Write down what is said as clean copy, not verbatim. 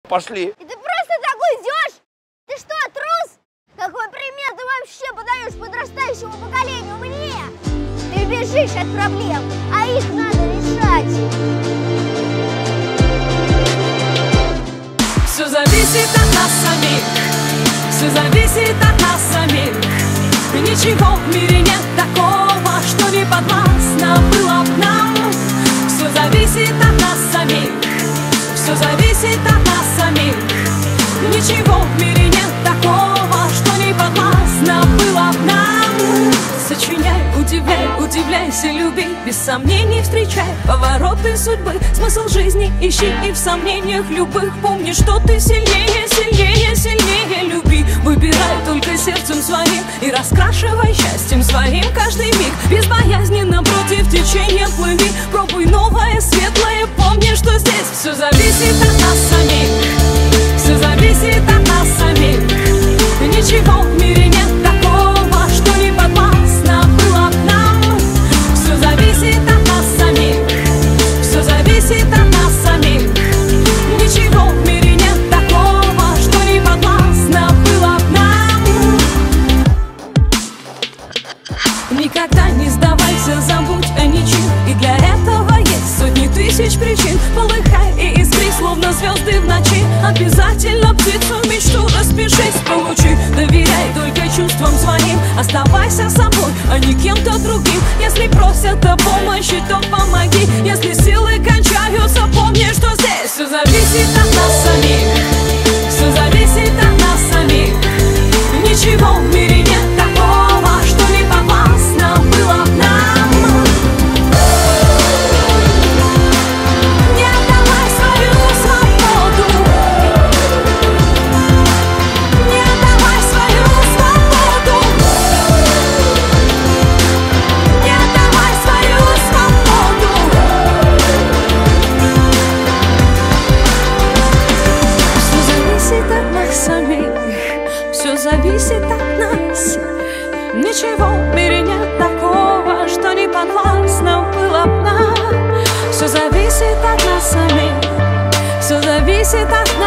Пошли. И ты просто так уйдешь? Ты что, трус? Какой пример ты вообще подаешь подрастающему поколению мне? Ты бежишь от проблем, а их надо решать. Все зависит от нас самих, все зависит от нас самих. Ничего в мире нет такого, что не подвластно было б нам. Все зависит от нас самих, все зависит от нас самих. Ничего в мире нет такого, что не подвластно было б нам. Сочиняй, удивляй, удивляйся, люби, без сомнений встречай повороты судьбы. Смысл жизни ищи и в сомнениях любых помни, что ты сильнее, сильнее, сильнее. Люби, выбирай только сердцем своим и раскрашивай счастьем своим каждый миг. Безбоязненно против течения плыви, пробуй новое, светлое, помни, что здесь все зависит от нас самих, все зависит от нас самих. Ничего в мире нет такого, что не подвластно было б нам. Все зависит от нас самих, все зависит от нас самих. Ничего в мире нет такого, что не подвластно было б нам. Никогда не сдавайся, забудь о ничем, и для этого есть сотни тысяч причин. Полыхай и искри, словно звезды в ночи. Обязательно птицу мечту распишись, получи. Доверяй только чувствам своим, оставайся собой, а не кем-то другим. Если просят о помощи, то помоги. Если силы кончаются, помни, что здесь все зависит от нас самих, все зависит от нас самих. Ничего в мире нет такого, что не подвластно было б нам. Не отдавай свою свободу, не отдавай свою свободу, не отдавай свою свободу. Все зависит от нас самих, все зависит от нас. Ничего в мире нет такого, что не подвластно было б нам. Все зависит от нас самих, все зависит от